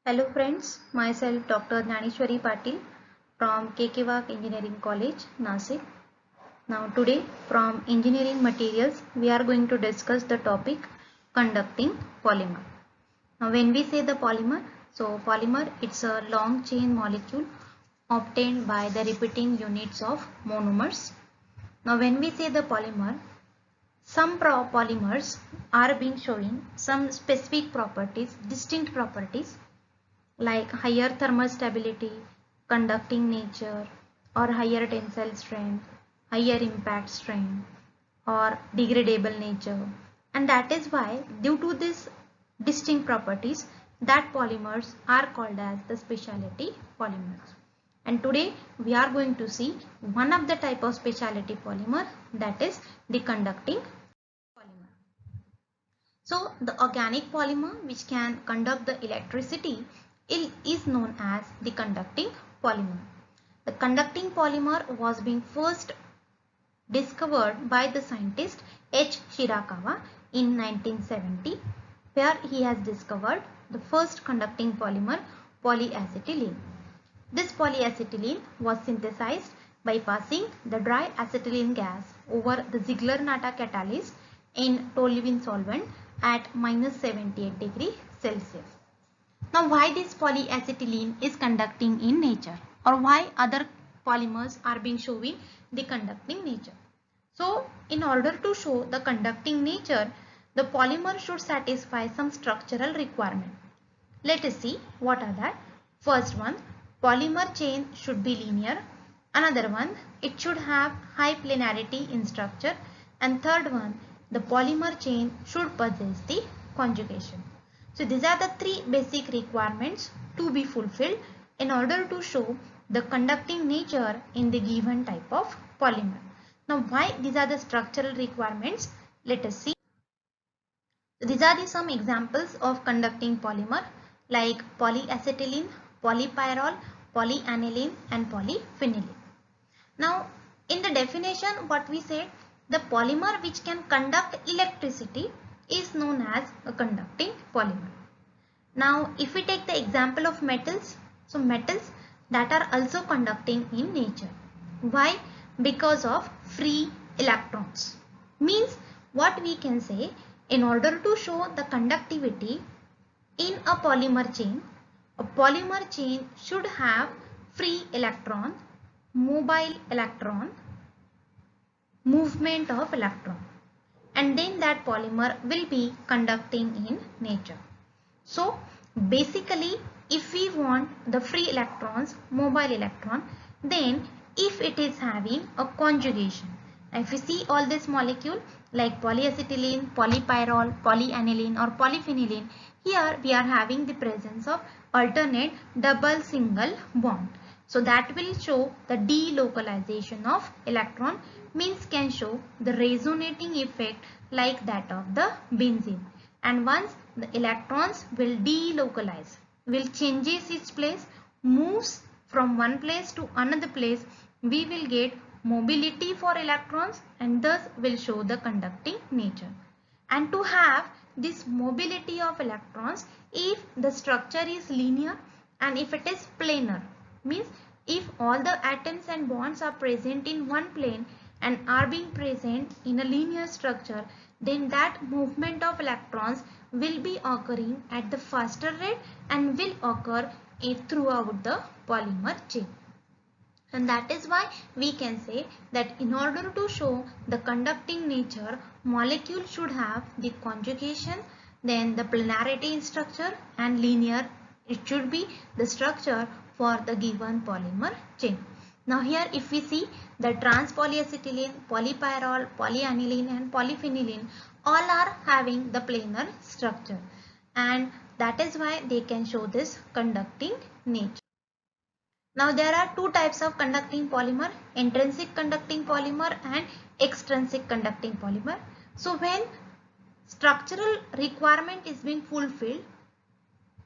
Hello friends, myself Dr. Dhaneshwari Patil from KK Wagh Engineering College, Nasik. Now today from Engineering Materials we are going to discuss the topic conducting polymer. Now when we say the polymer, so polymer it's a long chain molecule obtained by the repeating units of monomers. Now when we say the polymer, some polymers are being showing some specific properties, distinct properties like higher thermal stability, conducting nature, or higher tensile strength, higher impact strength, or degradable nature. And that is why, due to these distinct properties, that polymers are called as the specialty polymers. And today we are going to see one of the type of specialty polymer, that is the conducting polymer. So the organic polymer which can conduct the electricity is known as the conducting polymer. The conducting polymer was being first discovered by the scientist H. Shirakawa in 1970, where he has discovered the first conducting polymer, polyacetylene. This polyacetylene was synthesized by passing the dry acetylene gas over the Ziegler-Natta catalyst in toluene solvent at -78 degrees Celsius. Now why this polyacetylene is conducting in nature, or why other polymers are being showing the conducting nature. So in order to show the conducting nature, the polymer should satisfy some structural requirement. Let us see what are that. First one, polymer chain should be linear. Another one, it should have high planarity in structure. And third one, the polymer chain should possess the conjugation. So these are the three basic requirements to be fulfilled in order to show the conducting nature in the given type of polymer. Now why these are the structural requirements? Let us see. These are some examples of conducting polymer like polyacetylene, polypyrrole, polyaniline and polyphenylene. Now in the definition what we said, the polymer which can conduct electricity is known as a conducting polymer. Now if we take the example of metals, so metals that are also conducting in nature. Why? Because of free electrons. Means what we can say, in order to show the conductivity in a polymer chain should have free electron, mobile electron, movement of electron, and then that polymer will be conducting in nature. So basically if we want the free electrons, mobile electron, then if it is having a conjugation. If you see all this molecule like polyacetylene, polypyrrole, polyaniline or polyphenylene, here we are having the presence of alternate double single bond. So that will show the delocalization of electron, means can show the resonating effect like that of the benzene. And once the electrons will delocalize, will changes its place, moves from one place to another place, we will get mobility for electrons and thus will show the conducting nature. And to have this mobility of electrons, if the structure is linear and if it is planar, means if all the atoms and bonds are present in one plane and are being present in a linear structure, then that movement of electrons will be occurring at the faster rate and will occur throughout the polymer chain. And that is why we can say that in order to show the conducting nature, molecule should have the conjugation, then the planarity in structure, and linear it should be the structure for the given polymer chain. Now here if we see the trans polyacetylene, polypyrrole, polyaniline and polyphenylene all are having the planar structure, and that is why they can show this conducting nature. Now there are two types of conducting polymer, intrinsic conducting polymer and extrinsic conducting polymer. So when structural requirement is being fulfilled,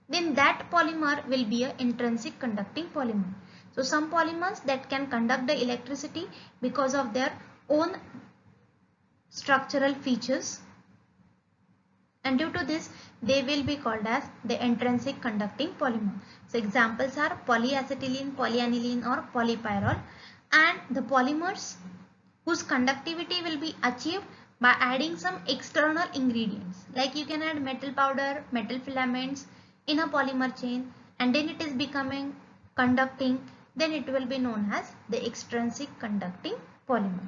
then that polymer will be an intrinsic conducting polymer. So some polymers that can conduct the electricity because of their own structural features, and due to this they will be called as the intrinsic conducting polymer. So examples are polyacetylene, polyaniline or polypyrrole, and the polymers whose conductivity will be achieved by adding some external ingredients, like you can add metal powder, metal filaments in a polymer chain, and then it is becoming conducting, then it will be known as the extrinsic conducting polymer.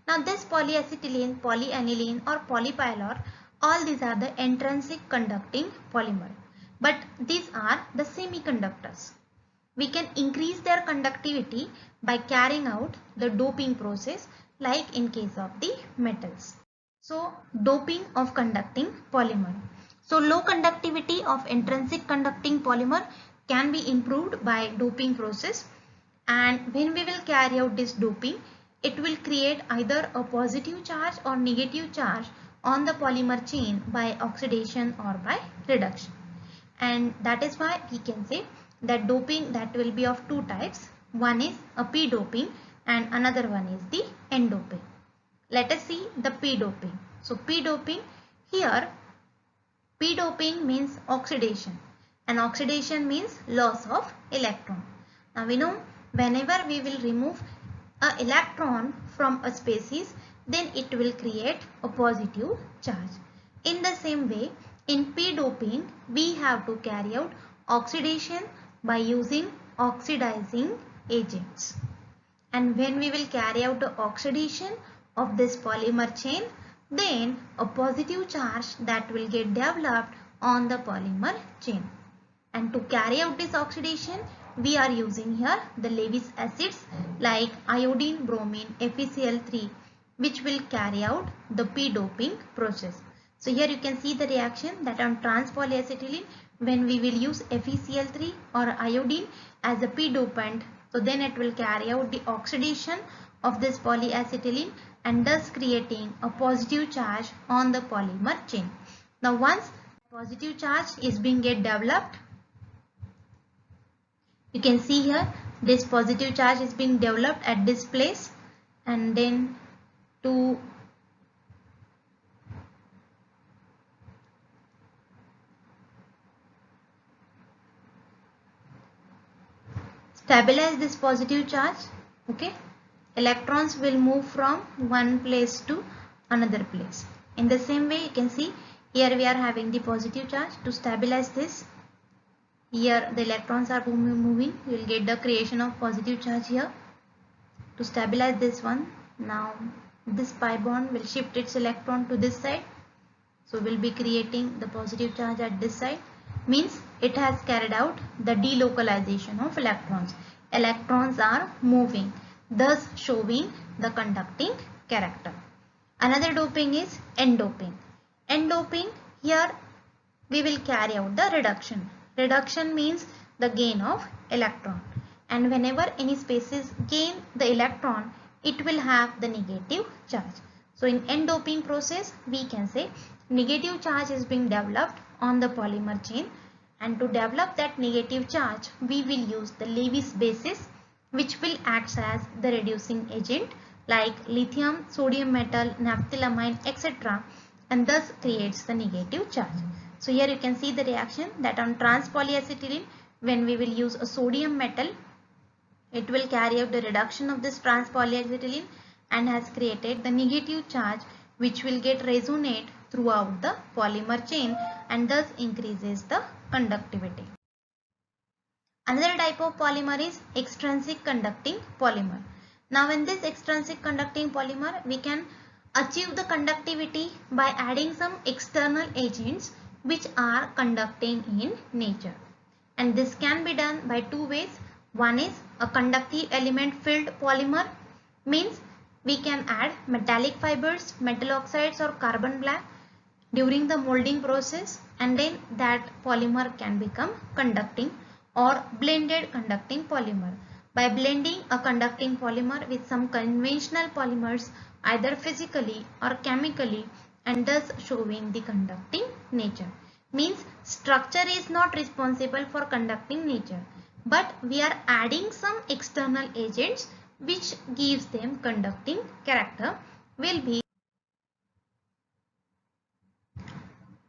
Now this polyacetylene, polyaniline or polypyrrole, all these are the intrinsic conducting polymer, but these are the semiconductors. We can increase their conductivity by carrying out the doping process, like in case of the metals. So doping of conducting polymer. So low conductivity of intrinsic conducting polymer can be improved by doping process, and when we will carry out this doping, it will create either a positive charge or negative charge on the polymer chain by oxidation or by reduction. And that is why we can say that doping that will be of two types. One is a p doping and another one is the n doping. Let us see the p doping. So p doping, here p doping means oxidation, and oxidation means loss of electron. Now we know whenever we will remove an electron from a species, then it will create a positive charge. In the same way, in p doping we have to carry out oxidation by using oxidizing agents, and when we will carry out the oxidation of this polymer chain, then a positive charge that will get developed on the polymer chain. And to carry out this oxidation, we are using here the Lewis acids like iodine, bromine, FeCl3, which will carry out the p doping process. So here you can see the reaction that on trans polyacetylene, when we will use FeCl3 or iodine as a p dopant, so then it will carry out the oxidation of this polyacetylene and thus creating a positive charge on the polymer chain. Now once positive charge is being developed, you can see here this positive charge is being developed at this place, and then to stabilize this positive charge, okay, electrons will move from one place to another place. In the same way, you can see here we are having the positive charge. To stabilize this, here the electrons are moving, you will get the creation of positive charge here. To stabilize this one, now this pi bond will shift its electron to this side, so we will be creating the positive charge at this side, means it has carried out the delocalization of electrons. Electrons are moving, thus showing the conducting character. Another doping is n doping. N doping, here we will carry out the reduction. Reduction means the gain of electron, and whenever any species gain the electron, it will have the negative charge. So in n doping process, we can say negative charge is being developed on the polymer chain, and to develop that negative charge, we will use the Lewis bases, which will act as the reducing agent like lithium, sodium metal, naphthylamine, etc., and thus creates the negative charge. So here you can see the reaction that on trans polyacetylene, when we will use a sodium metal, it will carry out the reduction of this trans polyacetylene and has created the negative charge, which will get resonate throughout the polymer chain and thus increases the conductivity. Another type of polymer is extrinsic conducting polymer. Now in this extrinsic conducting polymer, we can achieve the conductivity by adding some external agents which are conducting in nature, and this can be done by two ways. One is a conductive element filled polymer, means we can add metallic fibers, metal oxides or carbon black during the molding process, and then that polymer can become conducting, or blended conducting polymer by blending a conducting polymer with some conventional polymers either physically or chemically and thus showing the conducting nature. Means structure is not responsible for conducting nature, but we are adding some external agents which gives them conducting character will be.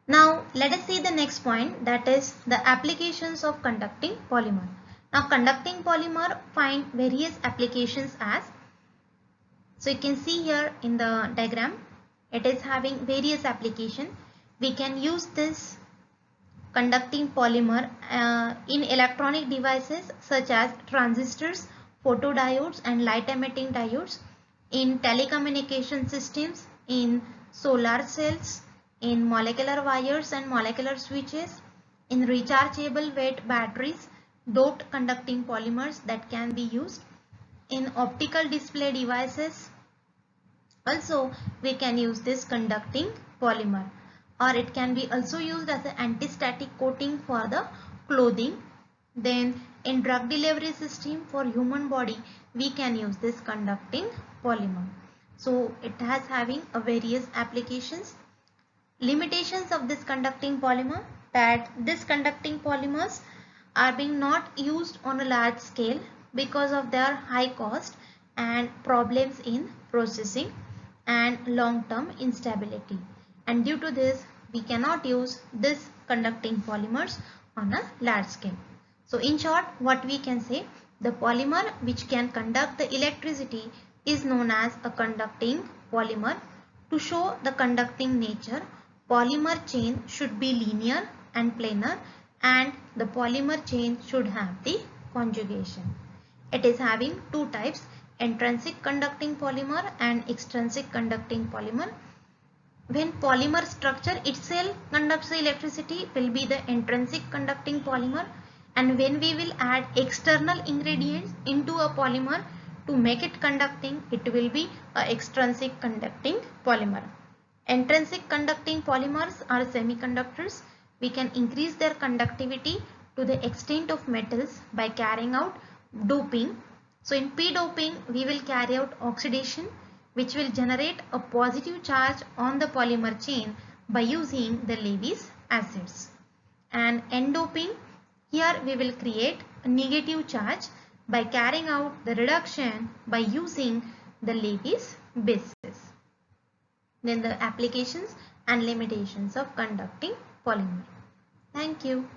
Now let us see the next point, that is the applications of conducting polymer. Now conducting polymer find various applications as, so you can see here in the diagram, it is having various application. We can use this conducting polymer in electronic devices such as transistors, photodiodes and light emitting diodes, in telecommunication systems, in solar cells, in molecular wires and molecular switches, in rechargeable weight batteries, doped conducting polymers that can be used, in optical display devices. Also we can use this conducting polymer, or it can be also used as an anti-static coating for the clothing. Then in drug delivery system for human body we can use this conducting polymer. So it has having a various applications. Limitations of this conducting polymer, that this conducting polymers are being not used on a large scale because of their high cost and problems in processing and long-term instability, and due to this we cannot use this conducting polymers on a large scale. So in short, what we can say, the polymer which can conduct the electricity is known as a conducting polymer. To show the conducting nature, polymer chain should be linear and planar, and the polymer chain should have the conjugation. It is having two types, intrinsic conducting polymer and extrinsic conducting polymer. When polymer structure itself conducts the electricity will be the intrinsic conducting polymer, and when we will add external ingredients into a polymer to make it conducting, it will be a extrinsic conducting polymer. Intrinsic conducting polymers are semiconductors. We can increase their conductivity to the extent of metals by carrying out doping. So in p-doping we will carry out oxidation, which will generate a positive charge on the polymer chain by using the Lewis acids. And n-doping, here we will create a negative charge by carrying out the reduction by using the Lewis bases. Then the applications and limitations of conducting polymer. Thank you.